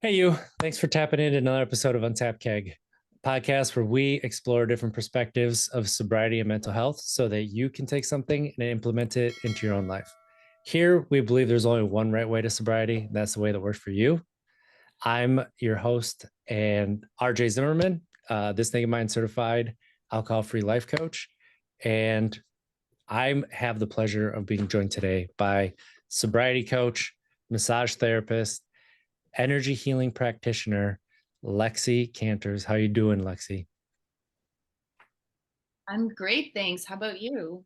Hey, you. Thanks for tapping into another episode of Untapped Keg, a podcast where we explore different perspectives of sobriety and mental health so that you can take something and implement it into your own life. Here, we believe there's only one right way to sobriety, and that's the way that works for you. I'm your host and RJ Zimmerman, this thing of mine certified alcohol-free life coach. And I have the pleasure of being joined today by sobriety coach, massage therapist, energy healing practitioner, Lexie Kanters. How you doing, Lexie? I'm great, thanks. How about you?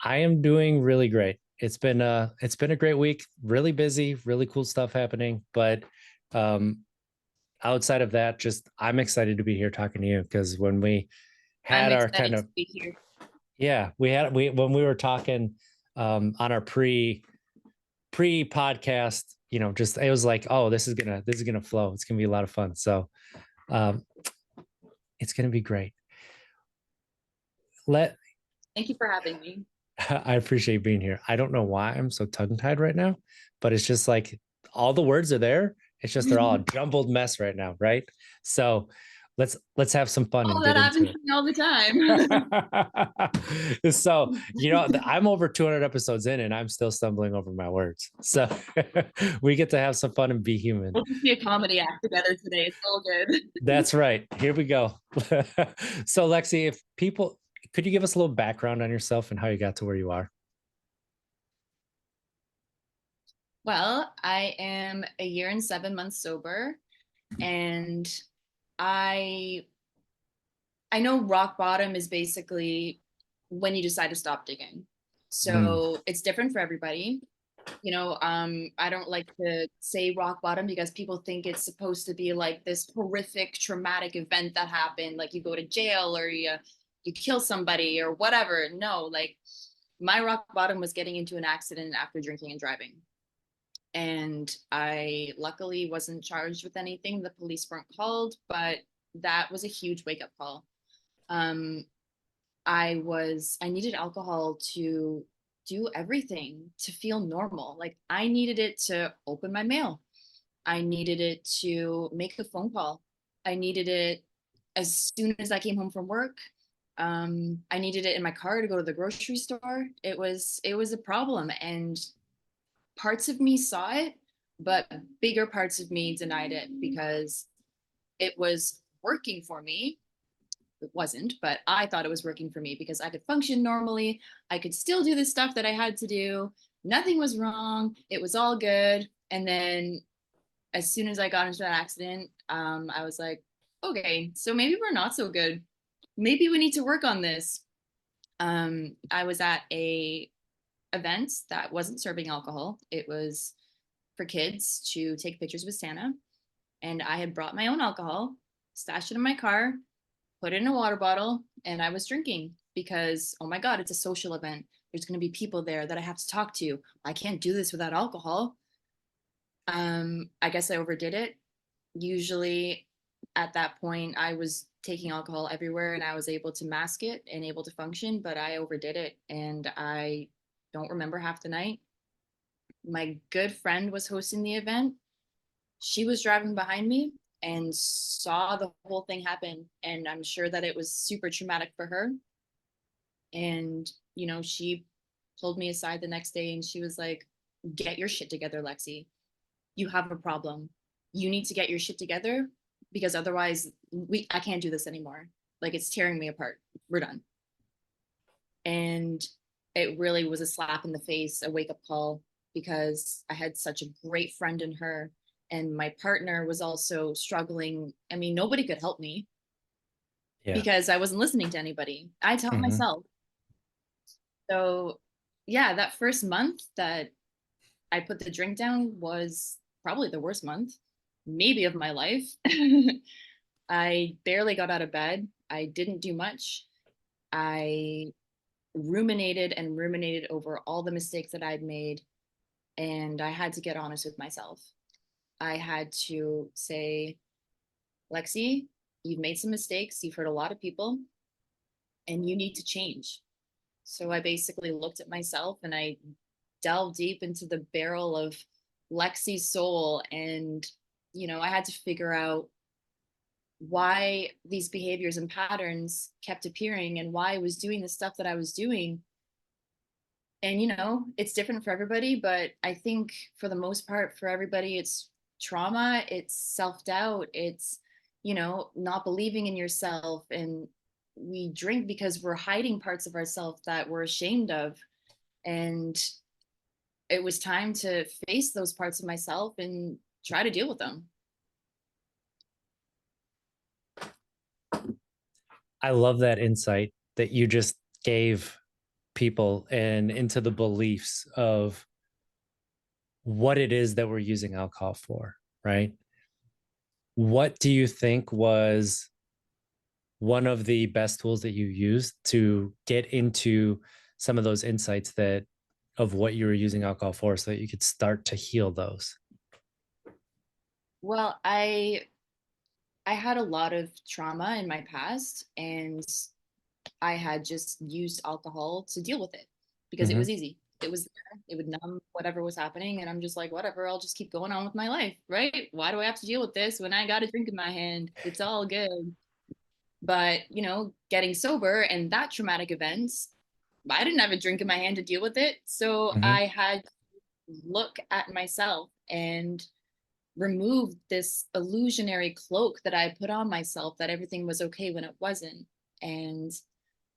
I am doing really great. It's been a great week, really busy, really cool stuff happening. But um outside of that, just I'm excited to be here talking to you because when we I'm had our kind excited to of be here. yeah, we when we were talking on our pre podcast, just it was like, oh, this is gonna flow. It's gonna be a lot of fun. So um it's gonna be great. Let Thank you for having me. I appreciate being here. I don't know why I'm so tongue tied right now, but it's just like all the words are there. It's just they're all a jumbled mess right now, right? So let's have some fun and Oh, that get into happens it. to me all the time. So I'm over 200 episodes in and I'm still stumbling over my words. So we get to have some fun and be human. We'll just be a comedy act together today. It's all good. That's right. Here we go. So Lexi, if people could you give us a little background on yourself and how you got to where you are? Well, I am a year and 7 months sober, and I I know rock bottom is basically when you decide to stop digging. Mm, So it's different for everybody. I don't like to say rock bottom because people think it's supposed to be like this horrific traumatic event that happened, like you go to jail or you kill somebody or whatever. No, like my rock bottom was getting into an accident after drinking and driving. And I luckily wasn't charged with anything. The police weren't called, but that was a huge wake up call. Um, I needed alcohol to do everything to feel normal. Like I needed it to open my mail. I needed it to make a phone call. I needed it as soon as I came home from work. I needed it in my car to go to the grocery store. It was a problem, and parts of me saw it, but bigger parts of me denied it because it was working for me. It wasn't, but I thought it was working for me because I could function normally. I could still do the stuff that I had to do. Nothing was wrong. It was all good. And then as soon as I got into that accident, I was like, okay, so maybe we're not so good. Maybe we need to work on this. I was at a event that wasn't serving alcohol. It was for kids to take pictures with Santa. And I had brought my own alcohol, stashed it in my car, put it in a water bottle, and I was drinking because, oh my God, it's a social event. There's going to be people there that I have to talk to. I can't do this without alcohol. I guess I overdid it. Usually at that point, I was taking alcohol everywhere and I was able to mask it and able to function, but I overdid it and I don't remember half the night. My good friend was hosting the event. She was driving behind me and saw the whole thing happen. And I'm sure that it was super traumatic for her. And, she pulled me aside the next day and she was like, get your shit together, Lexi. You have a problem. You need to get your shit together because otherwise I can't do this anymore. Like it's tearing me apart. We're done. And it really was a slap in the face, a wake up call, because I had such a great friend in her. And my partner was also struggling. I mean, nobody could help me yeah. because I wasn't listening to anybody. I had to help Hmm. myself. So, yeah, that first month that I put the drink down was probably the worst month, maybe of my life. I barely got out of bed. I didn't do much. I ruminated and ruminated over all the mistakes that I'd made. And I had to get honest with myself. I had to say, Lexi, you've made some mistakes. You've hurt a lot of people and you need to change. So I basically looked at myself and I delved deep into the barrel of Lexi's soul and I had to figure out why these behaviors and patterns kept appearing and why I was doing the stuff that I was doing. And it's different for everybody, but I think for the most part, for everybody, it's trauma, it's self-doubt, it's not believing in yourself. And we drink because we're hiding parts of ourselves that we're ashamed of. And it was time to face those parts of myself and try to deal with them. I love that insight that you just gave people and into the beliefs of what it is that we're using alcohol for, right? What do you think was one of the best tools that you used to get into some of those insights that of what you were using alcohol for so that you could start to heal those? Well, I had a lot of trauma in my past, and I had just used alcohol to deal with it because it Mm-hmm. was easy. It was there. It would numb whatever was happening. And I'm just like, whatever, I'll just keep going on with my life, right? Why do I have to deal with this when I got a drink in my hand? It's all good. But, getting sober and that traumatic event, I didn't have a drink in my hand to deal with it. So Mm-hmm. I had to look at myself and remove this illusionary cloak that I put on myself that everything was okay when it wasn't. And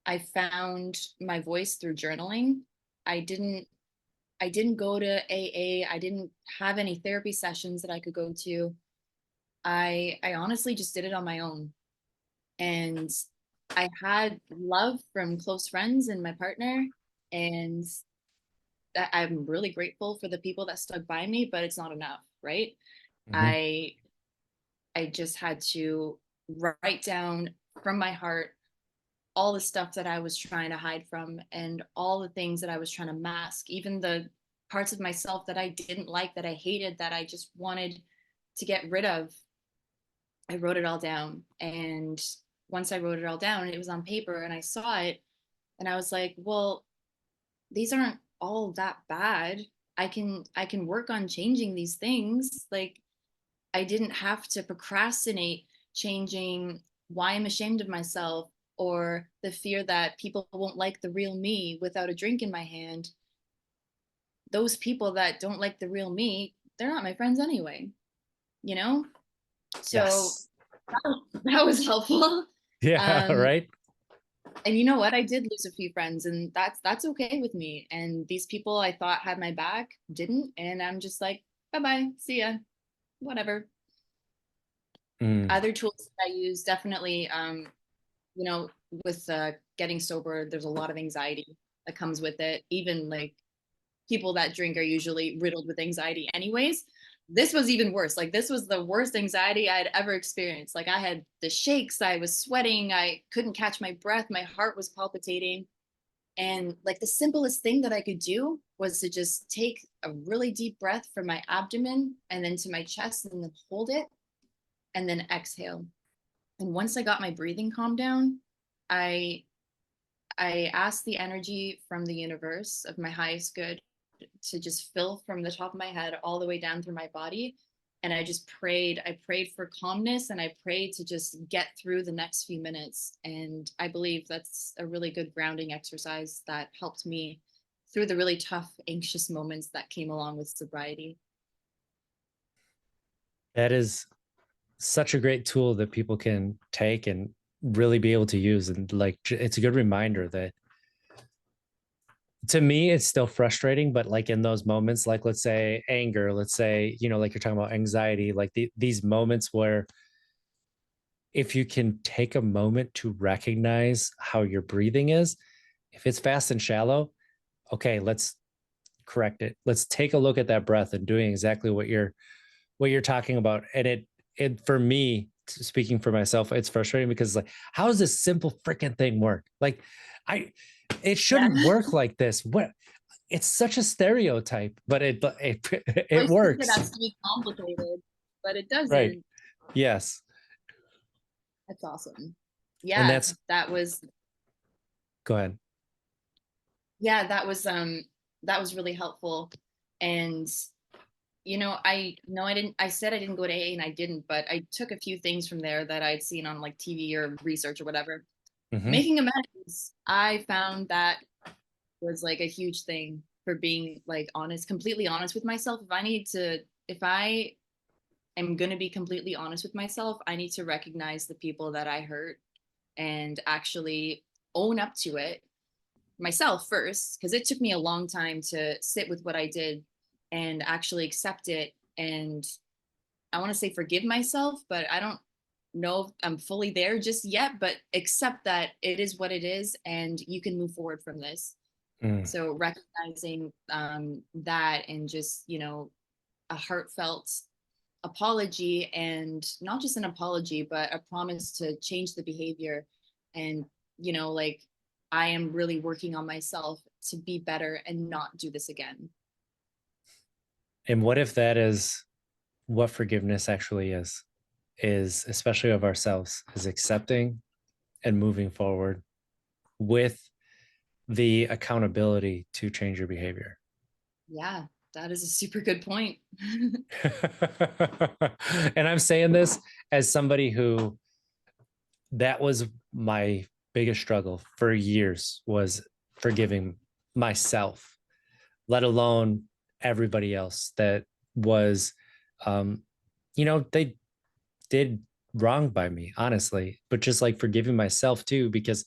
I found my voice through journaling. I didn't I didn't go to AA. I didn't have any therapy sessions that I could go to. I honestly just did it on my own. And I had love from close friends and my partner, and I'm really grateful for the people that stuck by me, but it's not enough, right? Mm-hmm. I I just had to write down from my heart all the stuff that I was trying to hide from and all the things that I was trying to mask, even the parts of myself that I didn't like, that I hated, that I just wanted to get rid of. I wrote it all down. And once I wrote it all down, it was on paper and I saw it and I was like, well, these aren't all that bad. I can work on changing these things. Like, I didn't have to procrastinate changing why I'm ashamed of myself or the fear that people won't like the real me without a drink in my hand. Those people that don't like the real me, they're not my friends anyway, you know? So Yes. that was helpful. Yeah. Um, Right. and you know what? I did lose a few friends, and that's okay with me. And these people I thought had my back didn't, and I'm just like, bye bye, see ya, whatever. Mm. Other tools that I use definitely, you know, with getting sober, there's a lot of anxiety that comes with it. Even like people that drink are usually riddled with anxiety, anyways. This was even worse. Like, this was the worst anxiety I had ever experienced. Like, I had the shakes, I was sweating, I couldn't catch my breath, my heart was palpitating. And like the simplest thing that I could do was to just take a really deep breath from my abdomen and then to my chest and then hold it and then exhale. And once I got my breathing calmed down, I I asked the energy from the universe of my highest good to just fill from the top of my head all the way down through my body. And I just prayed. I prayed for calmness and I prayed to just get through the next few minutes. And I believe that's a really good grounding exercise that helped me through the really tough, anxious moments that came along with sobriety. That is such a great tool that people can take and really be able to use. And like, it's a good reminder that to me, it's still frustrating, but like in those moments, like let's say anger, let's say, like you're talking about anxiety, like these moments where if you can take a moment to recognize how your breathing is, if it's fast and shallow, okay, let's correct it. Let's take a look at that breath and doing exactly what you're talking about. And it for me, speaking for myself, it's frustrating because like, how does this simple freaking thing work? Like, I it Yeah. shouldn't work like this. What it's such a stereotype, but it it Always think it works. has to be complicated, but it Right. doesn't. Yes. That's awesome. And Yeah, that's that was go ahead. yeah, that was really helpful. And I no, I didn't. I said I didn't go to AA, and I didn't, but I took a few things from there that I'd seen on like TV or research or whatever. Hmm. Making amends, I found that was like a huge thing for being like honest, completely honest with myself. If I am going to be completely honest with myself, I need to recognize the people that I hurt and actually own up to it myself first, because it took me a long time to sit with what I did and actually accept it. And I want to say forgive myself, but I don't know if I'm fully there just yet, but accept that it is what it is and you can move forward from this. Mm. So recognizing that, and just, a heartfelt apology, and not just an apology, but a promise to change the behavior. And, like, I am really working on myself to be better and not do this again. And what if that is what forgiveness actually is especially of ourselves, is accepting and moving forward with the accountability to change your behavior. Yeah, that is a super good point. And I'm saying this as somebody who, that was my biggest struggle for years, was forgiving myself, let alone everybody else that was, um, they did wrong by me, honestly, but just like forgiving myself too, because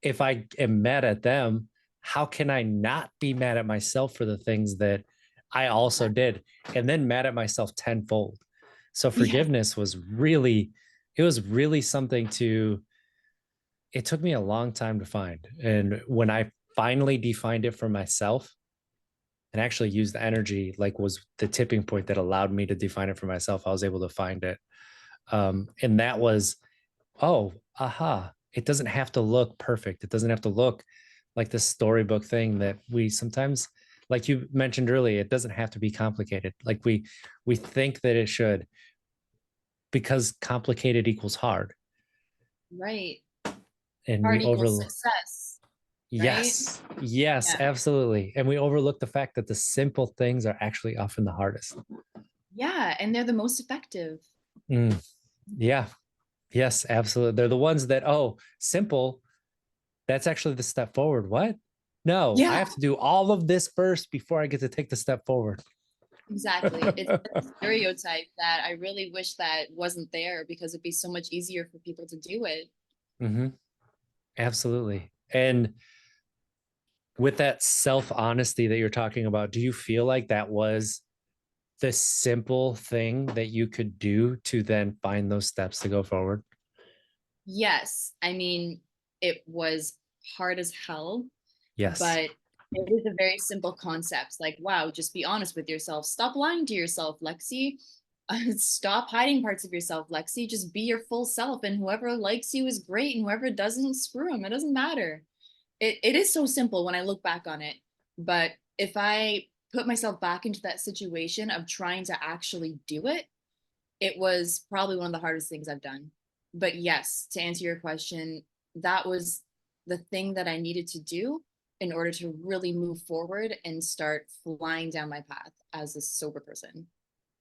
if I am mad at them, how can I not be mad at myself for the things that I also did, and then mad at myself tenfold? So Yes. forgiveness was really, it was really something to, it took me a long time to find. And when I finally defined it for myself and actually used the energy, like was the tipping point that allowed me to define it for myself, I was able to find it. And that was, oh, aha, it doesn't have to look perfect. It doesn't have to look like this storybook thing that we sometimes, like you mentioned earlier, it doesn't have to be complicated. Like we think that it should, because complicated equals hard. Right. And we Hard equals overlook. success, right? Yes, yes, Yeah. absolutely. And we overlook the fact that the simple things are actually often the hardest. Yeah, and they're the most effective. Mm, yeah, yes, absolutely. They're the ones that, oh, simple, that's actually the step forward. What? No, I Yeah, have to do all of this first before I get to take the step forward. exactly. It's a stereotype that I really wish that wasn't there, because it'd be so much easier for people to do it. Hmm. Absolutely. And with that self honesty that you're talking about, do you feel like that was the simple thing that you could do to then find those steps to go forward? Yes, I mean, it was hard as hell, Yes. but it is a very simple concept. Like, wow, just be honest with yourself. Stop lying to yourself, Lexie. Stop hiding parts of yourself, Lexie. Just be your full self, and whoever likes you is great, and whoever doesn't, screw them. It doesn't matter. It is so simple when I look back on it. But if I put myself back into that situation of trying to actually do it, it was probably one of the hardest things I've done. But yes, to answer your question, that was the thing that I needed to do in order to really move forward and start flying down my path as a sober person.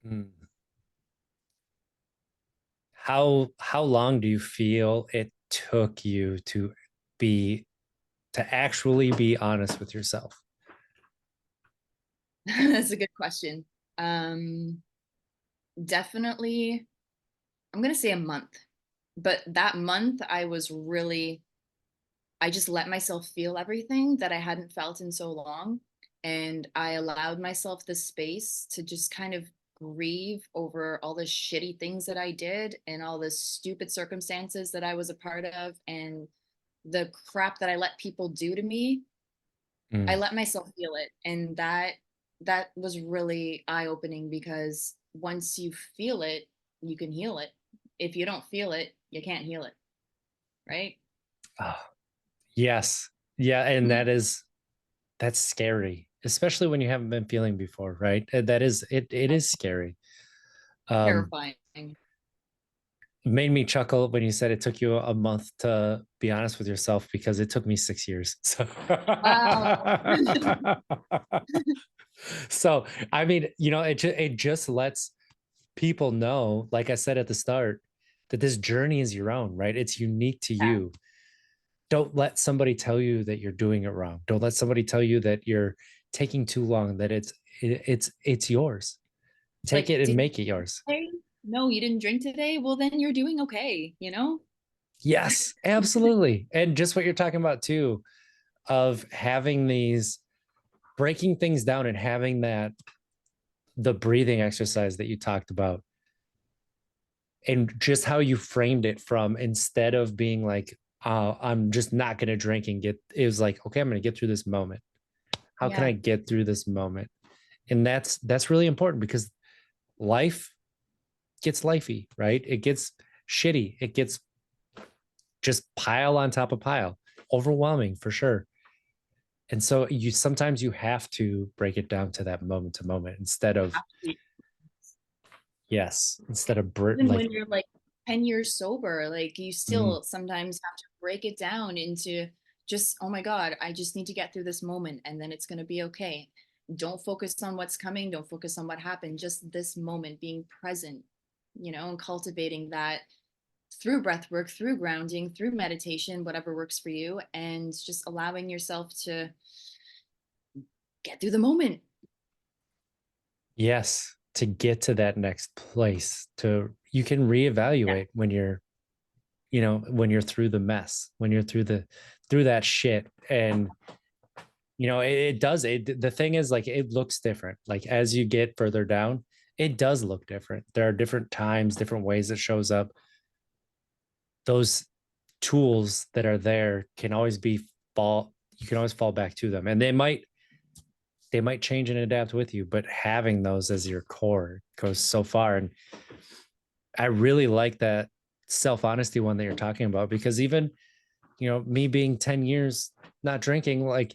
Mm. How long do you feel it took you be to actually be honest with yourself? That's a good question. Um, Definitely, I'm going to say a month. But that month, I just let myself feel everything that I hadn't felt in so long. And I allowed myself the space to just kind of grieve over all the shitty things that I did and all the stupid circumstances that I was a part of and the crap that I let people do to me. I Mm. let myself feel it. And that was really eye-opening, because once you feel it, you can heal it. If you don't feel it, you can't heal it, right? Oh, yes. Yeah. And that's scary, especially when you haven't been feeling before, right? That is it, it is scary. Um, Terrifying. it made me chuckle when you said it took you a month to be honest with yourself, because it took me 6 years. So Wow. So, I mean, it just lets people know, like I said at the start, that this journey is your own, right? It's unique to Yeah. you. Don't let somebody tell you that you're doing it wrong. Don't let somebody tell you that you're taking too long, that it's yours. Take Like, it and did make it yours. today? No, you didn't drink today? Well, then you're doing okay, you know? Yes, absolutely. And just what you're talking about too, of having these breaking things down and having that the breathing exercise that you talked about and just how you framed it from instead of being like, I'm just not going to drink and get, it was like, okay, I'm going to get through this moment. How can Yeah. I get through this moment? And that's really important because life gets lifey, right? It gets shitty. It gets just pile on top of pile, overwhelming for sure. And so you sometimes you have to break it down to that moment to moment instead of Absolutely. yes, instead of Even like when you're like 10 years sober, like you mhm, still sometimes have to break it down into just, oh my God, I just need to get through this moment and then it's going to be okay. Don't focus on what's coming. Don't focus on what happened. Just this moment, being present, and cultivating that through breath work, through grounding, through meditation, whatever works for you, and just allowing yourself to get through the moment. yes, to get to that next place to you can Yeah. reevaluate when you're when you're through the mess, when you're through that shit. And it does it the thing is like it looks different. Like as you get further down, it does look different. There are different times, different ways it shows up. Those tools that are there can always be fall you can always fall back to them. And they might change and adapt with you, but having those as your core goes so far. And I really like that self-honesty one that you're talking about because even, me being 10 years not drinking, like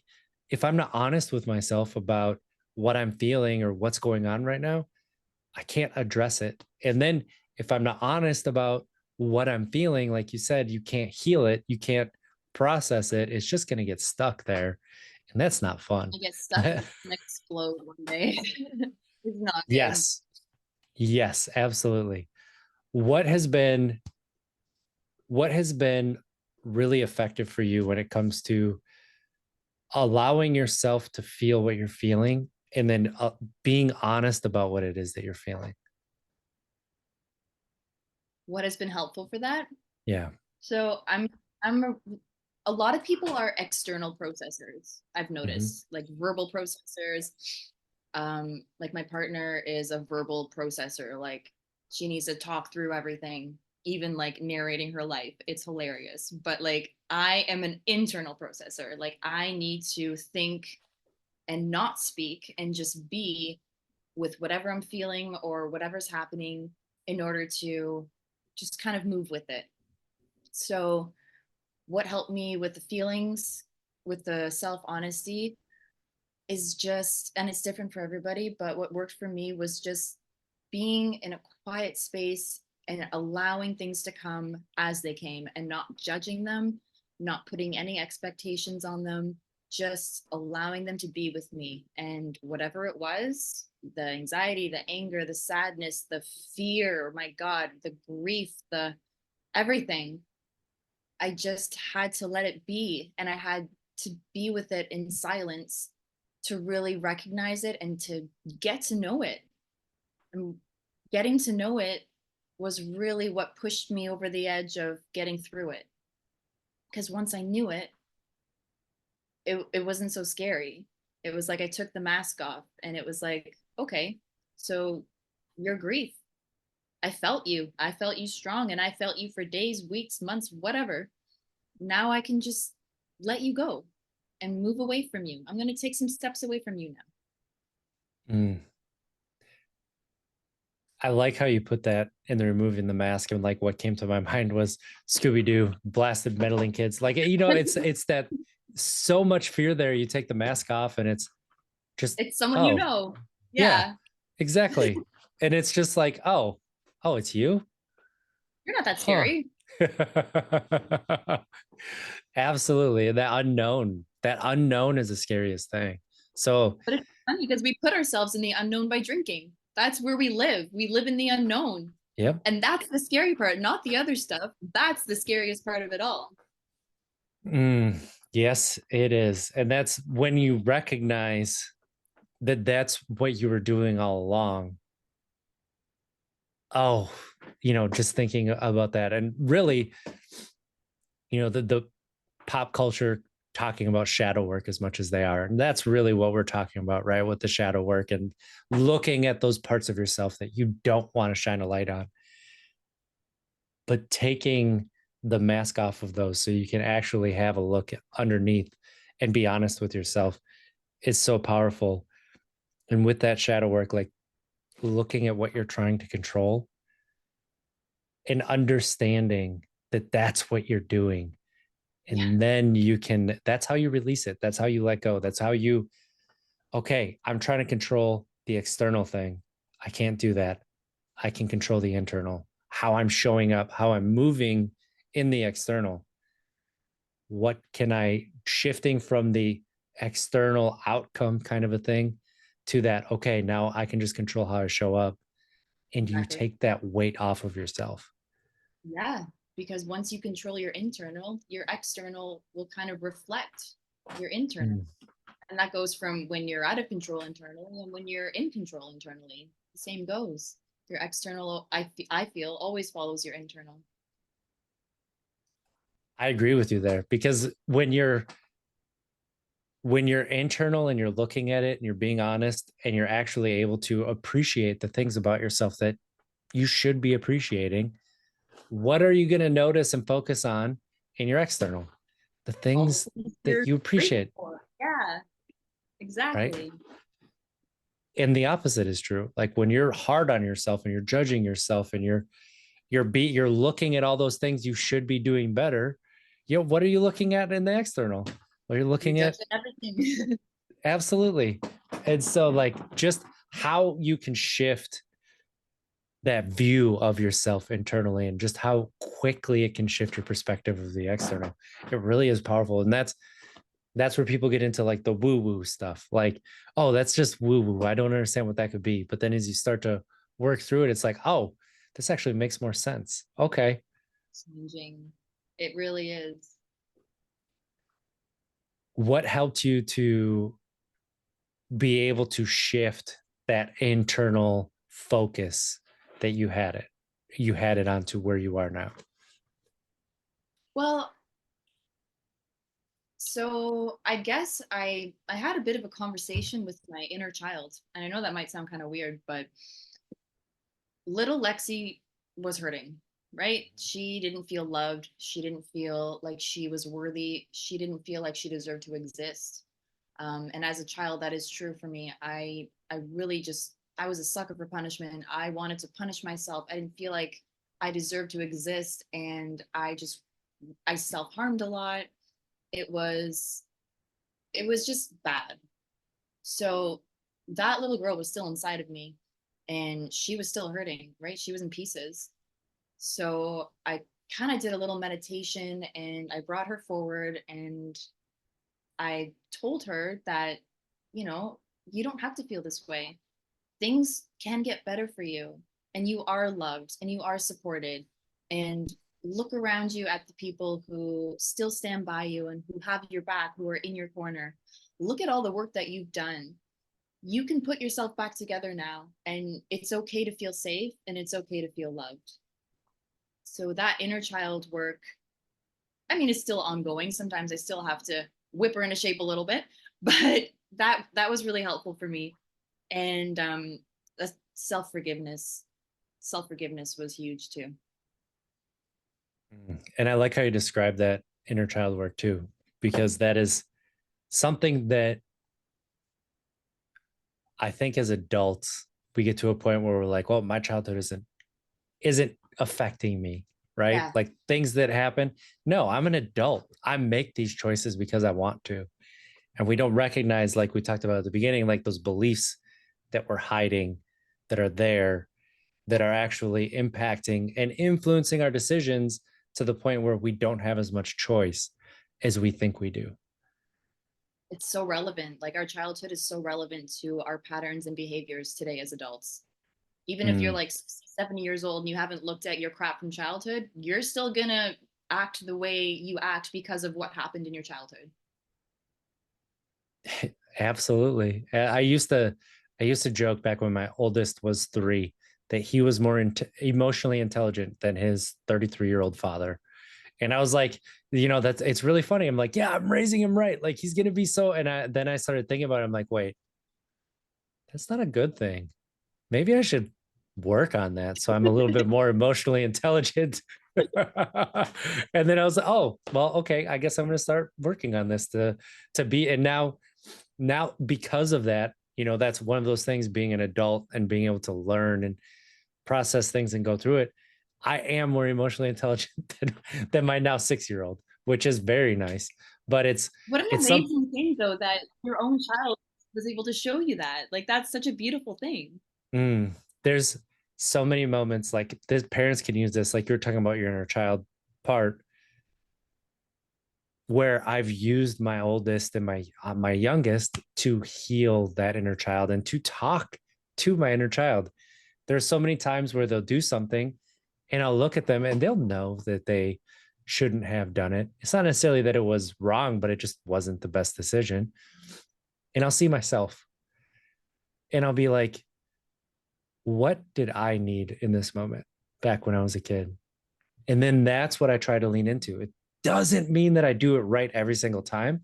if I'm not honest with myself about what I'm feeling or what's going on right now, I can't address it. And then if I'm not honest about what I'm feeling, like you said, you can't heal it, you can't process it. It's just going to get stuck there. And that's not fun. I get stuck and it's gonna explode one day. It's not good. Yes. Yes, absolutely. What has been what has been really effective for you when it comes to allowing yourself to feel what you're feeling and then being honest about what it is that you're feeling? What has been helpful for that? Yeah. So I'm a lot of people are external processors. I've Hmm. noticed, like verbal processors. Like my partner is a verbal processor. Like she needs to talk through everything, even like narrating her life. It's hilarious. But like I am an internal processor. Like I need to think and not speak and just be with whatever I'm feeling or whatever's happening in order to just kind of move with it. So what helped me with the feelings, with the self honesty, is just, and it's different for everybody, but what worked for me was just being in a quiet space and allowing things to come as they came and not judging them, not putting any expectations on them, just allowing them to be with me. And whatever it was, the anxiety, the anger, the sadness, the fear, my God, the grief, the everything, I just had to let it be. And I had to be with it in silence to really recognize it and to get to know it. And getting to know it was really what pushed me over the edge of getting through it. Because once I knew it, it wasn't so scary. It was like I took the mask off and it was like, okay, so your grief, I felt you. I felt you strong and I felt you for days, weeks, months, whatever. Now I can just let you go and move away from you. I'm going to take some steps away from you now. Mm. I like how you put that in the removing the mask, and like what came to my mind was Scooby Doo, blasted meddling kids. Like it's that so much fear there. You take the mask off, and it's just It's someone you oh know. yeah, Yeah. exactly. And it's just like oh, it's you, You're not that huh? scary. Absolutely, and that unknown is the scariest thing. So, But it's funny because we put ourselves in the unknown by drinking. That's where we live. We live in the unknown. yep. And that's the scary part, not the other stuff. That's the scariest part of it all. Yes, it is. And that's when you recognize that that's what you were doing all along. Oh, just thinking about that. And really, the pop culture talking about shadow work as much as they are. And that's really what we're talking about, right? With the shadow work and looking at those parts of yourself that you don't want to shine a light on, but taking the mask off of those so you can actually have a look underneath and be honest with yourself is so powerful. And with that shadow work, like looking at what you're trying to control and understanding that that's what you're doing. Yeah, And then that's how you release it. That's how you let go. That's how okay, I'm trying to control the external thing. I can't do that. I can control the internal, how I'm showing up, how I'm moving in the external. What can I shifting from the external outcome kind of a thing to that, okay, now I can just control how I show up. And you exactly. take that weight off of yourself. Yeah, because once you control your external will kind of reflect your internal. Mm. And that goes from when you're out of control internally and when you're in control internally. The same goes. Your external, I feel, always follows your internal. I agree with you there because when you're internal and you're looking at it and you're being honest and you're actually able to appreciate the things about yourself that you should be appreciating, what are you going to notice and focus on in your external? The All things the things that you're you grateful appreciate, for. Yeah, right? exactly. And the opposite is true. Like when you're hard on yourself and you're judging yourself and you're looking at all those things you should be doing better, what are you looking at in the external? What are you You're looking at? judging everything. Absolutely. And so like just how you can shift that view of yourself internally and just how quickly it can shift your perspective of the external. It really is powerful. And that's where people get into like the woo woo stuff. Like, oh, that's just woo woo. I don't understand what that could be. But then as you start to work through it, it's like, oh, this actually makes more sense. Okay. Changing. It really is. What helped you to be able to shift that internal focus that you had it onto where you are now? Well, so I guess I had a bit of a conversation with my inner child. And I know that might sound kind of weird, but little Lexie was hurting, right? She didn't feel loved. She didn't feel like she was worthy. She didn't feel like she deserved to exist. And as a child, that is true for me. I really just I was a sucker for punishment. I wanted to punish myself. I didn't feel like I deserved to exist, and I self harmed a lot. It was it was just bad. So that little girl was still inside of me, and she was still hurting, right? She was in pieces. So I kind of did a little meditation and I brought her forward and I told her that, you know, you don't have to feel this way. Things can get better for you, and you are loved and you are supported. And look around you at the people who still stand by you and who have your back, who are in your corner. Look at all the work that you've done. You can put yourself back together now, and it's okay to feel safe and it's okay to feel loved. So that inner child work, I mean, it's still ongoing. Sometimes I still have to whip her into shape a little bit, but that was really helpful for me. And self forgiveness was huge too. And I like how you describe that inner child work too, because that is something that I think as adults, we get to a point where we're like, well, my childhood isn't affecting me, right? Yeah, Like things that happen. No, I'm an adult. I make these choices because I want to. And we don't recognize, like we talked about at the beginning, like those beliefs that we're hiding that are there that are actually impacting and influencing our decisions to the point where we don't have as much choice as we think we do. It's so relevant. Like our childhood is so relevant to our patterns and behaviors today as adults. Even if you're Mm. like 70 years old and you haven't looked at your crap from childhood, you're still gonna act the way you act because of what happened in your childhood. Absolutely. I used to joke back when my oldest was 3 that he was more emotionally intelligent than his 33-year-old father. And I was like, that's it's really funny. I'm like, yeah, I'm raising him right. Like he's gonna be so. And then I started thinking about it. I'm like, wait, that's not a good thing. Maybe I should work on that so I'm a little bit more emotionally intelligent. And then I was like, oh, well, okay, I guess I'm gonna start working on this to be. And now because of that, that's one of those things, being an adult and being able to learn and process things and go through it. I am more emotionally intelligent than my now 6-year-old, which is very nice. But What an it's some amazing thing, though, that your own child was able to show you that. Like, that's such a beautiful thing. mm, there's so many moments like this. Parents can use this, like you're talking about your inner child part, where I've used my oldest and my youngest to heal that inner child and to talk to my inner child. There's so many times where they'll do something and I'll look at them and they'll know that they shouldn't have done it. It's not necessarily that it was wrong, but it just wasn't the best decision. And I'll see myself and I'll be like, what did I need in this moment back when I was a kid? And then that's what I try to lean into. It doesn't mean that I do it right every single time,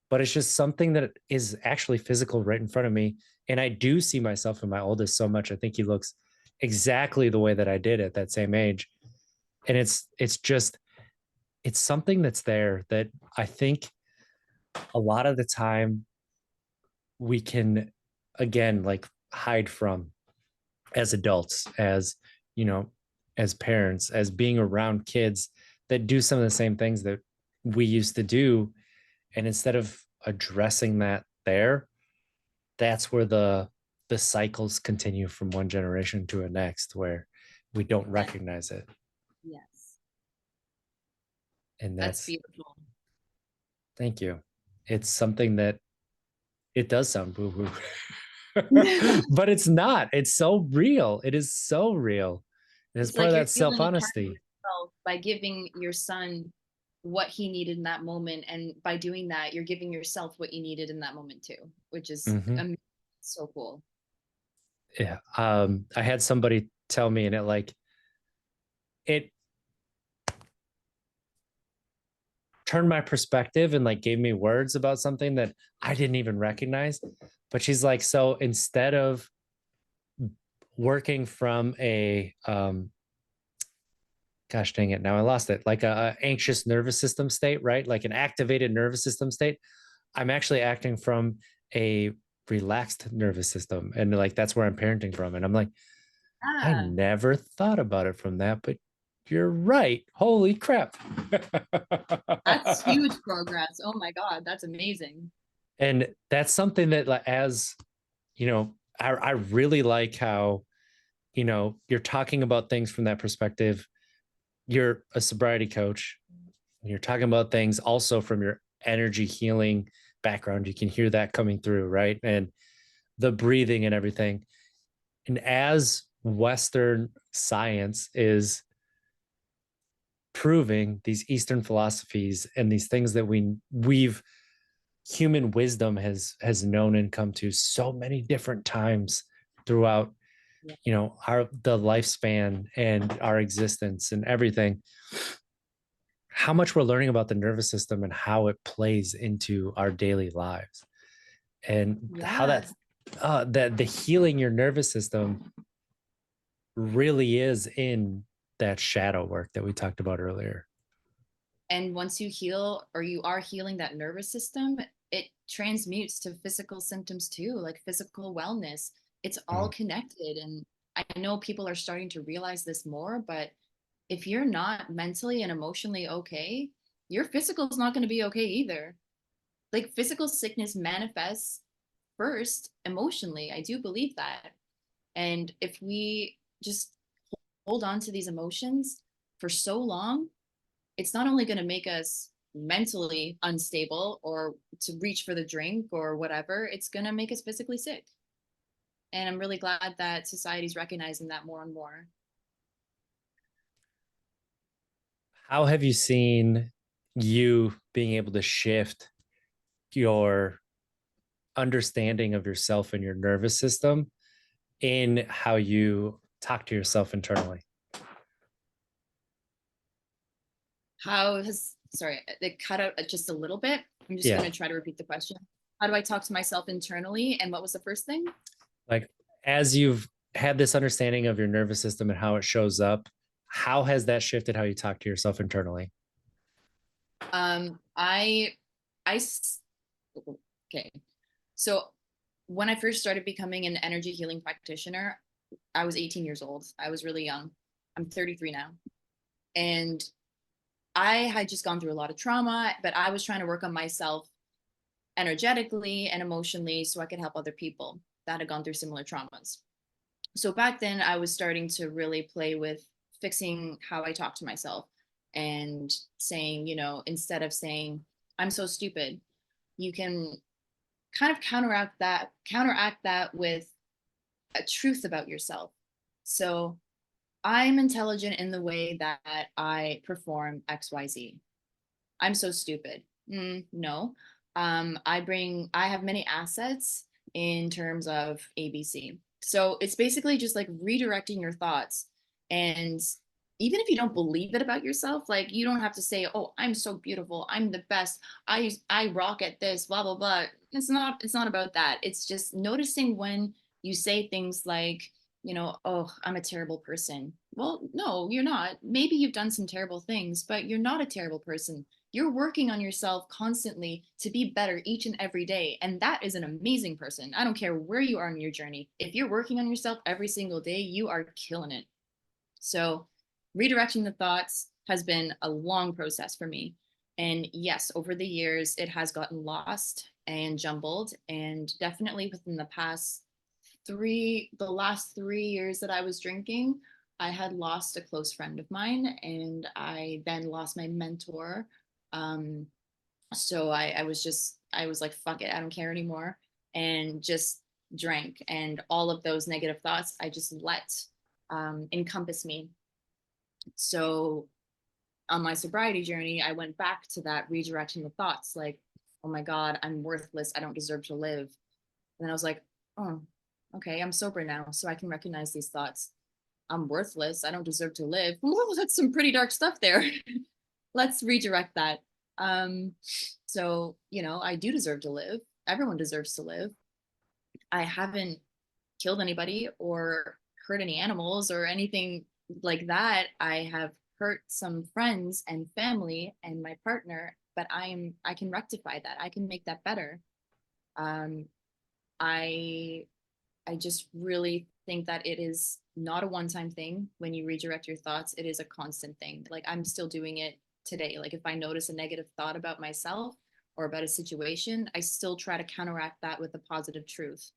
but it's just something that is actually physical right in front of me. And I do see myself in my oldest so much. I think he looks exactly the way that I did at that same age. And it's something that's there that I think a lot of the time we can, again, like hide from as adults, as you know as parents, as being around kids that do some of the same things that we used to do. And instead of addressing that there, that's where the cycles continue from one generation to a next, where we don't That, recognize it. yes, And that's that's beautiful. thank you. It's something that it does sound boo hoo, but it's not. It's so real. It is so real. And it's It's part of like you're that self healing a part of honesty. yourself by giving your son what he needed in that moment. And by doing that, you're giving yourself what you needed in that moment too, which is Hmm. so cool. Yeah. I had somebody tell me, and it turned my perspective and like gave me words about something that I didn't even recognize. But she's like, so instead of working from a gosh dang it, now I lost it, like a anxious nervous system state, right? Like an activated nervous system state. I'm actually acting from a relaxed nervous system. And like that's where I'm parenting from. And I'm like, I Yeah, never thought about it from that, but you're right. Holy crap. that's huge progress. Oh my God, that's amazing. And that's something that, like, as I really like how, you're talking about things from that perspective. You're a sobriety coach. You're talking about things also from your energy healing background. You can hear that coming through, right? And the breathing and everything. And as Western science is proving these Eastern philosophies and these things that we've human wisdom has known and come to so many different times throughout, Yeah. our the lifespan and our existence and everything, how much we're learning about the nervous system and how it plays into our daily lives, and how Yeah. that the healing your nervous system really is in that shadow work that we talked about earlier. And once you heal or you are healing that nervous system, it transmutes to physical symptoms too, like physical wellness. It's all Mm. connected. And I know people are starting to realize this more, but if you're not mentally and emotionally okay, your physical is not going to be okay either. Like physical sickness manifests first emotionally. I do believe that. And if we just hold on to these emotions for so long, it's not only going to make us mentally unstable or to reach for the drink or whatever, it's going to make us physically sick. And I'm really glad that society's recognizing that more and more. How have you seen you being able to shift your understanding of yourself and your nervous system in how you talk to yourself internally? How has, sorry, it cut out just a little bit. I'm just Yeah. going to try to repeat the question. How do I talk to myself internally? And what was the first thing? Like, as you've had this understanding of your nervous system and how it shows up, how has that shifted how you talk to yourself internally? Um, I, I, okay. So when I first started becoming an energy healing practitioner, I was 18 years old. I was really young. I'm 33 now. And I had just gone through a lot of trauma, but I was trying to work on myself energetically and emotionally so I could help other people that had gone through similar traumas. So back then, I was starting to really play with fixing how I talk to myself and saying, instead of saying, I'm so stupid, you can kind of counteract that with a truth about yourself. So I'm intelligent in the way that I perform XYZ. I'm so stupid. No. I have many assets in terms of ABC. So it's basically just like redirecting your thoughts. And even if you don't believe it about yourself, like you don't have to say, "Oh, I'm so beautiful. I'm the best. I rock at this, blah blah blah." It's not about that. It's just noticing when you say things like, "Oh, I'm a terrible person." Well, no, you're not. Maybe you've done some terrible things, but you're not a terrible person. You're working on yourself constantly to be better each and every day. And that is an amazing person. I don't care where you are in your journey. If you're working on yourself every single day, you are killing it. So, redirecting the thoughts has been a long process for me. And yes, over the years, it has gotten lost and jumbled. And definitely within the last 3 years that I was drinking, I had lost a close friend of mine, and I then lost my mentor. Um, so I was like, fuck it, I don't care anymore, and just drank. And all of those negative thoughts, I just let encompass me. So on my sobriety journey, I went back to that redirecting the thoughts, like, oh my God, I'm worthless. I don't deserve to live. And then I was like, oh, okay, I'm sober now, so I can recognize these thoughts. I'm worthless. I don't deserve to live. Ooh, that's some pretty dark stuff there. Let's redirect that. Um, so, I do deserve to live. Everyone deserves to live. I haven't killed anybody or hurt any animals or anything like that. I have hurt some friends and family and my partner, but I can rectify that. I can make that better. Um, I I just really think that it is not a one-time thing when you redirect your thoughts. It is a constant thing. Like I'm still doing it today. Like if I notice a negative thought about myself or about a situation, I still try to counteract that with a positive truth.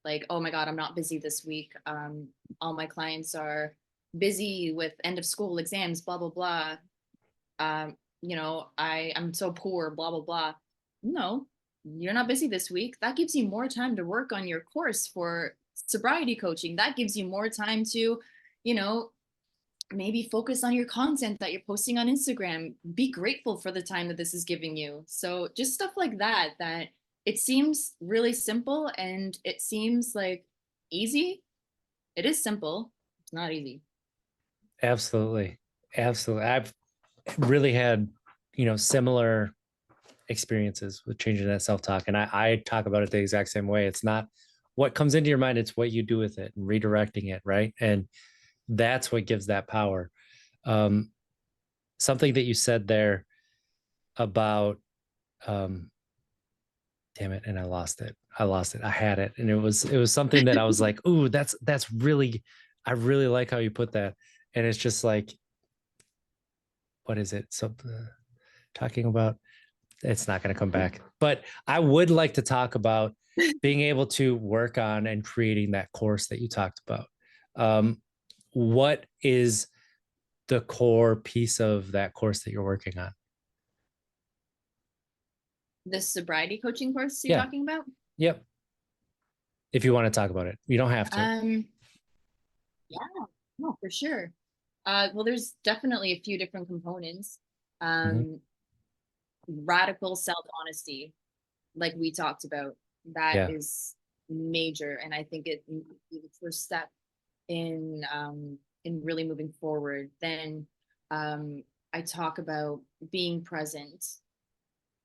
Like, oh my God, I'm not busy this week. All my clients are busy with end of school exams, blah, blah, blah. I'm so poor, blah, blah, blah. No, you're not busy this week. That gives you more time to work on your course for sobriety coaching. That gives you more time to, you know, maybe focus on your content that you're posting on Instagram. Be grateful for the time that this is giving you. So just stuff like that, that it seems really simple and it seems like easy. It is simple. It's not easy. Absolutely. Absolutely. I've really had, similar experiences with changing that self-talk. And I talk about it the exact same way. It's not what comes into your mind, it's what you do with it and redirecting it, right? And that's what gives that power. Um, Something that you said there about damn it, and I lost it. I had it. And it was something that I was like, ooh, that's really, I really like how you put that. And it's just like, what is it? So talking about, it's not going to come back. But I would like to talk about being able to work on and creating that course that you talked about. What is the core piece of that course that you're working on? This sobriety coaching course you're Yeah. talking about? Yep. If you want to talk about it, you don't have to. Um, yeah, no, for sure. Well, there's definitely a few different components. Mhm. Um, Radical self-honesty, like we talked about, that Yeah. is major, and I think it may be the first step in really moving forward. Then I talk about being present,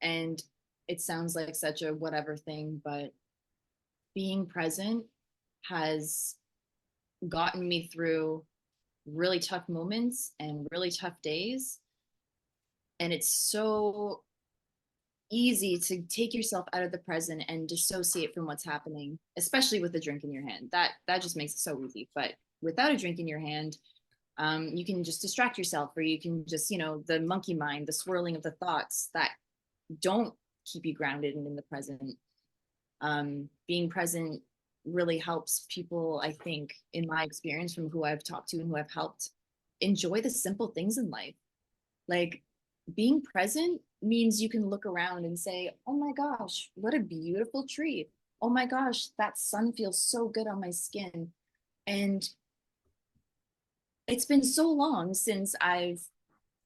and it sounds like such a whatever thing, but being present has gotten me through really tough moments and really tough days. And it's so easy to take yourself out of the present and dissociate from what's happening, especially with a drink in your hand. That just makes it so easy. But without a drink in your hand, you can just distract yourself, or you can just, the monkey mind, the swirling of the thoughts that don't keep you grounded and in the present. Being present really helps people, I think, in my experience from who I've talked to and who I've helped, enjoy the simple things in life. Like, being present means you can look around and say, oh my gosh, what a beautiful tree. Oh my gosh, that sun feels so good on my skin. And it's been so long since I've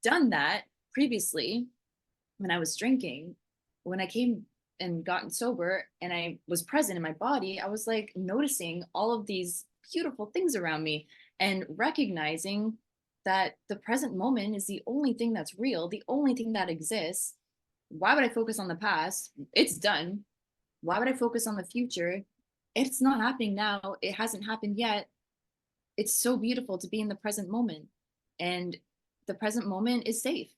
done that previously when I was drinking. When I came and gotten sober and I was present in my body, I was like noticing all of these beautiful things around me and recognizing that the present moment is the only thing that's real, the only thing that exists. Why would I focus on the past? It's done. Why would I focus on the future? It's not happening now. It hasn't happened yet. It's so beautiful to be in the present moment. And the present moment is safe.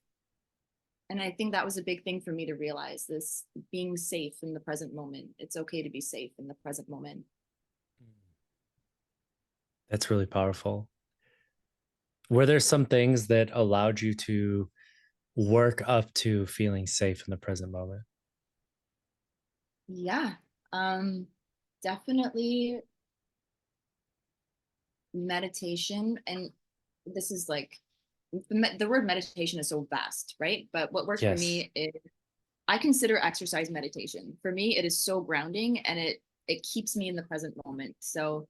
And I think that was a big thing for me to realize, this being safe in the present moment. It's okay to be safe in the present moment. That's really powerful. Were there some things that allowed you to work up to feeling safe in the present moment? Yeah. Um, Definitely meditation. And this is like, the word meditation is so vast, right? But what works for Yes. me is, I consider exercise meditation. For me, it is so grounding, and it keeps me in the present moment. So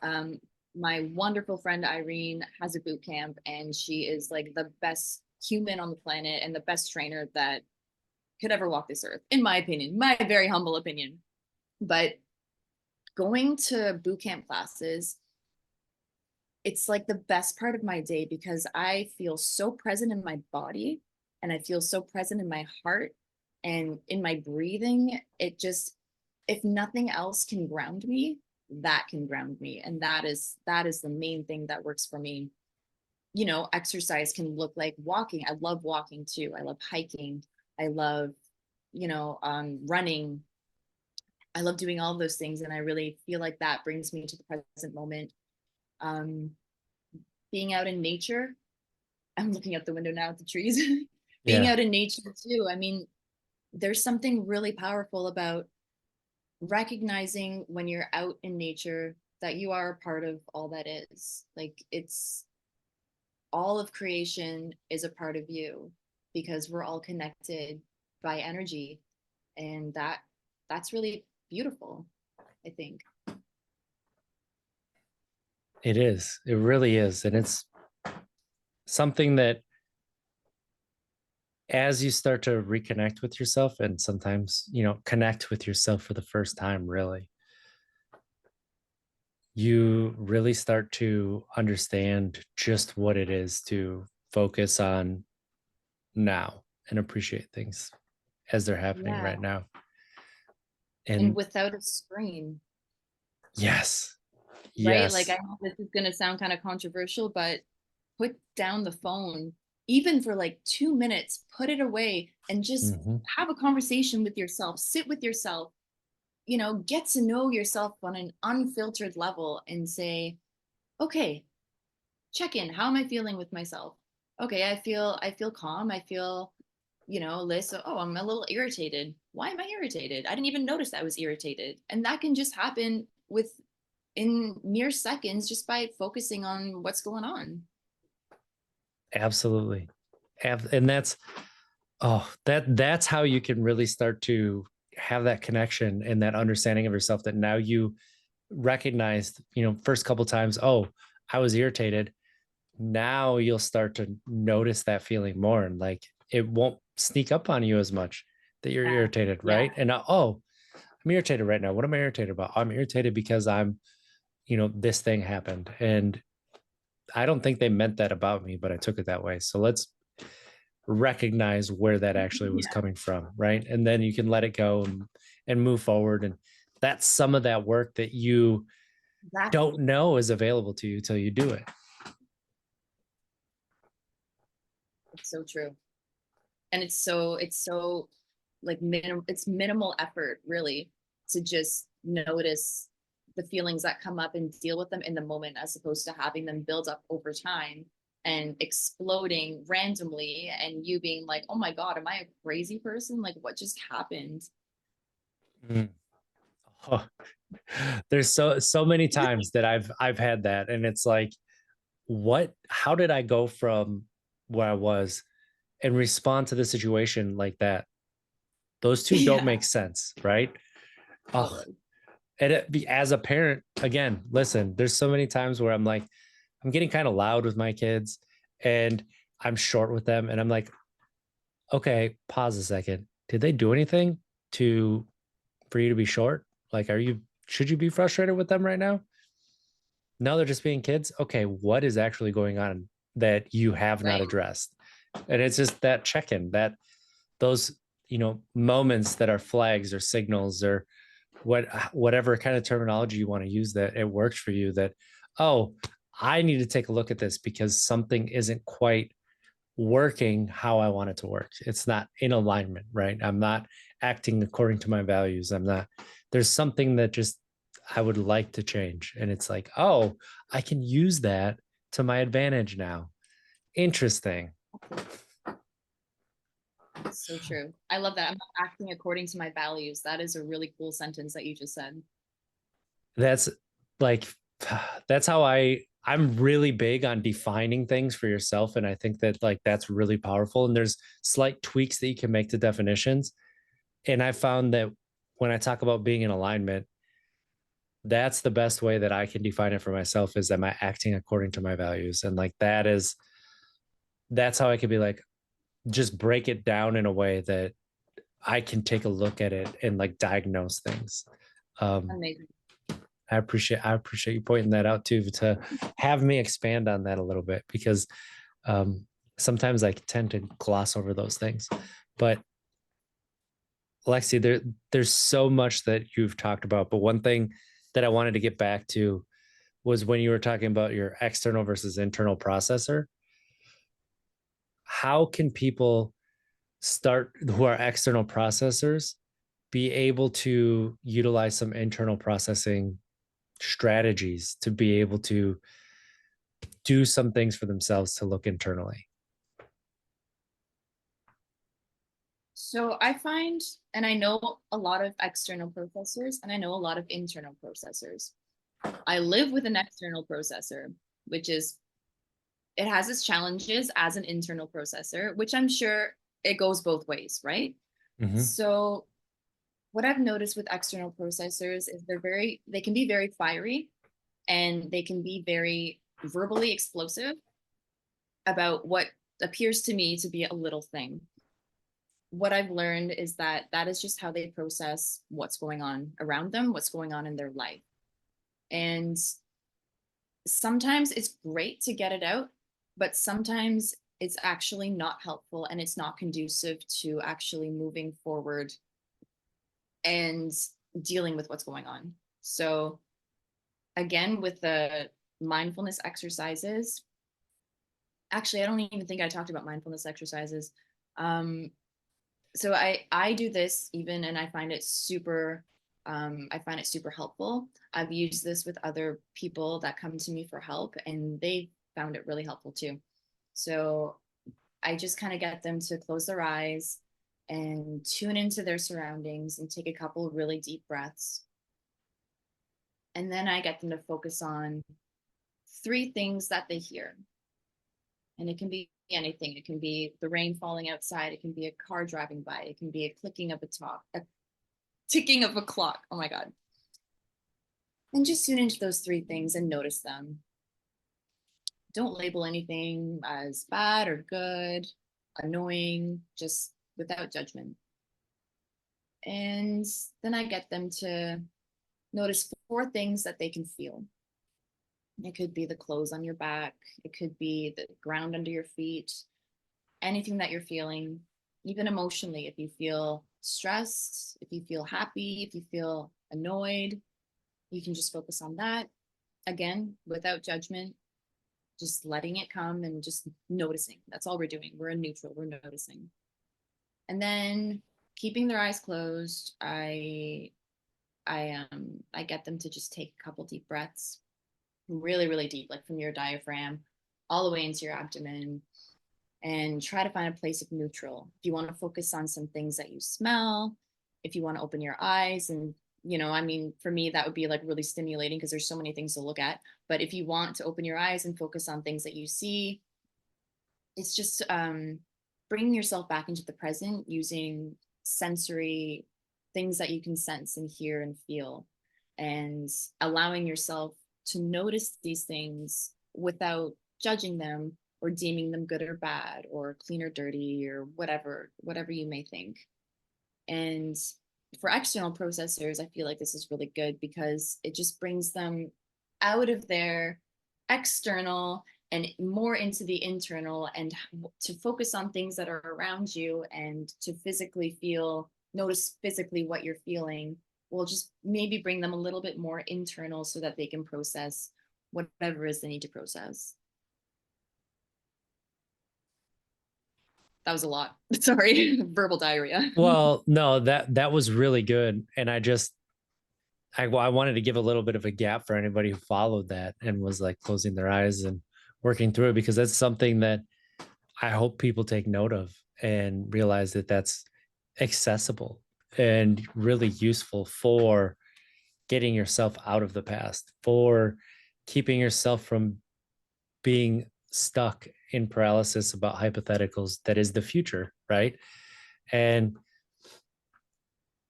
um, my wonderful friend Irene has a boot camp, and she is like the best human on the planet and the best trainer that could ever walk this earth, in my opinion, my very humble opinion. But going to boot camp classes, it's like the best part of my day, because I feel so present in my body, and I feel so present in my heart and in my breathing. It just, if nothing else can ground me, that can ground me. And that is the main thing that works for me. Exercise can look like walking. I love walking too. I love hiking. I love, running. I love doing all of those things. And I really feel like that brings me to the present moment. Um, Being out in nature, I'm looking out the window now at the trees. Being Yeah. out in nature too. I mean, there's something really powerful about recognizing when you're out in nature that you are a part of all that is. Like, it's all of creation is a part of you, because we're all connected by energy. And that's really beautiful, I think. It is. It really is. And it's something that as you start to reconnect with yourself and sometimes, connect with yourself for the first time, really, you really start to understand just what it is to focus on now and appreciate things as they're happening Yeah. right now. And And without a screen, yes, right? Like, I yes. know this is going to sound kind of controversial, but put down the phone, even for like 2 minutes, put it away and just Mhm. have a conversation with yourself, sit with yourself, get to know yourself on an unfiltered level and say, okay, check in. How am I feeling with myself? Okay, I feel calm. I feel, Liz, oh, I'm a little irritated. Why am I irritated? I didn't even notice I was irritated. And that can just happen in mere seconds, just by focusing on what's going on. Absolutely. And that's Oh, that's how you can really start to have that connection and that understanding of yourself, that now you recognized, first couple times, oh, I was irritated. Now you'll start to notice that feeling more, and like it won't sneak up on you as much that you're Yeah. irritated, Yeah. right? And now, oh, I'm irritated right now. What am I irritated about? I'm irritated because this thing happened. And I don't think they meant that about me, but I took it that way. So let's recognize where that actually was Yeah. coming from, right? And then you can let it go and move forward. And that's some of that work that you don't Exactly. know is available to you till you do it. It's so true. And it's so like it's minimal effort really to just notice the feelings that come up and deal with them in the moment, as opposed to having them build up over time and exploding randomly, and you being like, oh my god, am I a crazy person, like what just happened? Mm. Oh, there's so many times that I've had that, and it's like, how did I go from where I was and respond to the situation like that? Those two don't Yeah, make sense, right? Oh, totally. and as a parent, again, listen, there's so many times where I'm like, I'm getting kind of loud with my kids, and I'm short with them, and I'm like, okay, pause a second. Did they do anything to for you to be short? Like, should you be frustrated with them right now? No, they're just being kids. Okay, what is actually going on that you have not Right. addressed? And it's just that check-in, that those, moments that are flags or signals, or whatever kind of terminology you want to use, that it works for you, that, oh, I need to take a look at this because something isn't quite working how I want it to work. It's not in alignment, right? I'm not acting according to my values. There's something that just I would like to change. And it's like, oh, I can use that to my advantage now. Interesting. So true. I love that. I'm not acting according to my values. That is a really cool sentence that you just said. That's like, that's how I'm really big on defining things for yourself. And I think that like that's really powerful. And there's slight tweaks that you can make to definitions. And I found that when I talk about being in alignment, that's the best way that I can define it for myself, is, am I acting according to my values? And like that's how I could be like, just break it down in a way that I can take a look at it and like diagnose things. Um, Amazing. I appreciate you pointing that out too, to have me expand on that a little bit, because um, sometimes I tend to gloss over those things. But Lexi, there's so much that you've talked about, but one thing that I wanted to get back to was when you were talking about your external versus internal processor. How can people start, who are external processors, be able to utilize some internal processing strategies to be able to do some things for themselves to look internally? So I find, and I know a lot of external processors, and I know a lot of internal processors. I live with an external processor, which is, it has its challenges as an internal processor, which I'm sure it goes both ways, right? Mm-hmm. So what I've noticed with external processors is they can be very fiery, and they can be very verbally explosive about what appears to me to be a little thing. What I've learned is that that is just how they process what's going on around them, what's going on in their life. And sometimes it's great to get it out, but sometimes it's actually not helpful, and it's not conducive to actually moving forward and dealing with what's going on. So, again, with the mindfulness exercises, actually, I don't even think I talked about mindfulness exercises. Um, so I do this even, and I find it super helpful. I've used this with other people that come to me for help, and they found it really helpful too. So I just kind of get them to close their eyes and tune into their surroundings and take a couple of really deep breaths. And then I get them to focus on three things that they hear. And it can be anything. It can be the rain falling outside. It can be a car driving by. It can be a clicking of a ticking of a clock. Oh my God. And just tune into those three things and notice them. Don't label anything as bad or good, annoying, just without judgment. And then I get them to notice four things that they can feel. It could be the clothes on your back, it could be the ground under your feet, anything that you're feeling, even emotionally. If you feel stressed, if you feel happy, if you feel annoyed, you can just focus on that. Again, without judgment, just letting it come and just noticing. That's all we're doing. We're in neutral, we're noticing. And then keeping their eyes closed, I get them to just take a couple deep breaths, really, really deep, like from your diaphragm all the way into your abdomen, and try to find a place of neutral. If you want to focus on some things that you smell, if you want to open your eyes and, I mean, for me, that would be like really stimulating because there's so many things to look at. But if you want to open your eyes and focus on things that you see, it's just bringing yourself back into the present using sensory things that you can sense and hear and feel, and allowing yourself to notice these things without judging them or deeming them good or bad or clean or dirty or whatever you may think. And for external processors, I feel like this is really good because it just brings them out of their external and more into the internal, and to focus on things that are around you and to notice physically what you're feeling will just maybe bring them a little bit more internal so that they can process whatever it is they need to process. That was a lot. Sorry, verbal diarrhea. Well, no, that was really good. And I wanted to give a little bit of a gap for anybody who followed that and was like closing their eyes and working through it, because that's something that I hope people take note of and realize that that's accessible and really useful for getting yourself out of the past, for keeping yourself from being stuck in paralysis about hypotheticals that is the future, right? And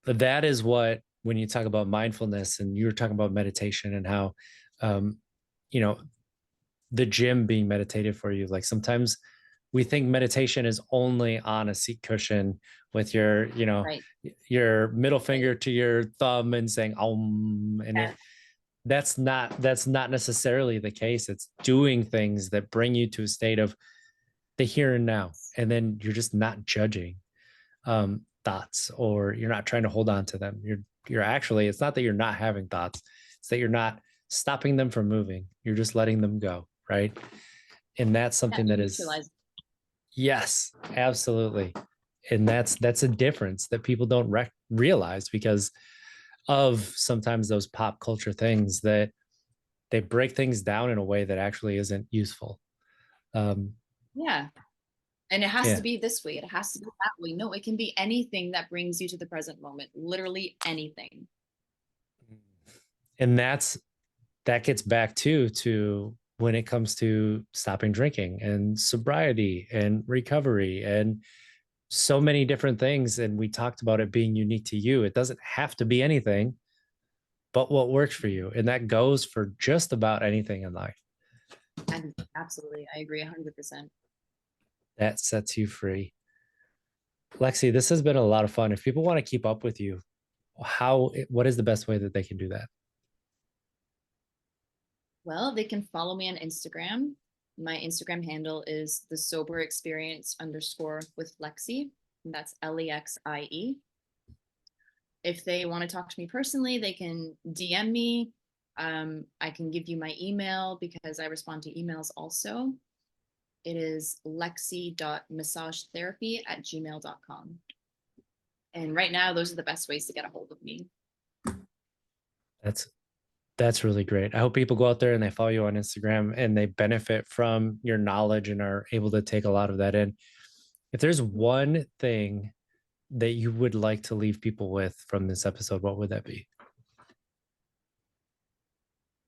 that is what, when you talk about mindfulness and you're talking about meditation and how, um, you know, the gym being meditative for you, like sometimes we think meditation is only on a seat cushion with your, Right. your middle Right. finger to your thumb and saying and Yeah. that's not necessarily the case. It's doing things that bring you to a state of the here and now, and then you're just not judging thoughts, or you're not trying to hold on to them. You're actually, it's not that you're not having thoughts, it's that you're not stopping them from moving. You're just letting them go, right? And that's Yeah, something that is, neutralize. yes, absolutely. And that's a difference that people don't realize because of sometimes those pop culture things that they break things down in a way that actually isn't useful. Um, Yeah. And it has to yeah. be this way. It has to be that way. No, it can be anything that brings you to the present moment. Literally anything. And that gets back to when it comes to stopping drinking and sobriety and recovery and so many different things. And we talked about it being unique to you. It doesn't have to be anything but what works for you. And that goes for just about anything in life And absolutely, I agree 100%. that sets you free. Lexie, this has been a lot of fun. If people want to keep up with you, what is the best way that they can do that? Well, they can follow me on Instagram. My Instagram handle is the sober experience underscore with Lexie. And that's Lexie. If they want to talk to me personally, they can DM me. I can give you my email because I respond to emails also. It is lexie.massagetherapy@gmail.com. And right now, those are the best ways to get a hold of me. That's That's really great. I hope people go out there and they follow you on Instagram and they benefit from your knowledge and are able to take a lot of that in. If there's one thing that you would like to leave people with from this episode, what would that be?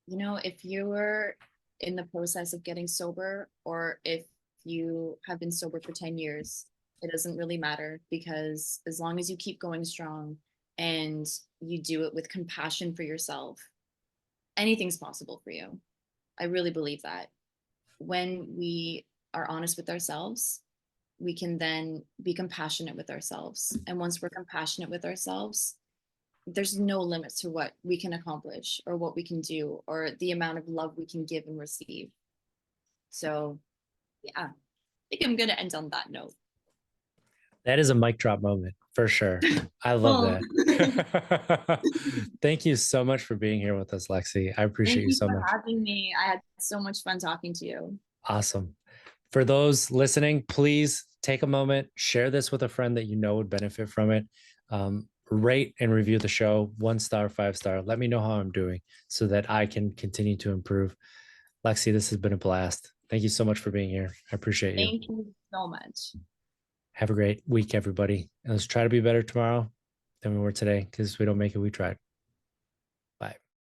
If you're in the process of getting sober, or if you have been sober for 10 years, it doesn't really matter, because as long as you keep going strong and you do it with compassion for yourself, anything's possible for you. I really believe that. When we are honest with ourselves, we can then be compassionate with ourselves. And once we're compassionate with ourselves, there's no limit to what we can accomplish or what we can do or the amount of love we can give and receive. So, yeah, I think I'm going to end on that note. That is a mic drop moment for sure. I love that. Thank you so much for being here with us, Lexie. I appreciate Thank you you so for much. having me. I had so much fun talking to you. Awesome. For those listening, please take a moment, share this with a friend that you know would benefit from it. Rate and review the show 1 star, 5 star. Let me know how I'm doing so that I can continue to improve. Lexie, this has been a blast. Thank you so much for being here. I appreciate you. Thank you so much. Have a great week, everybody. And let's try to be better tomorrow than we were today, because we don't make it, we tried.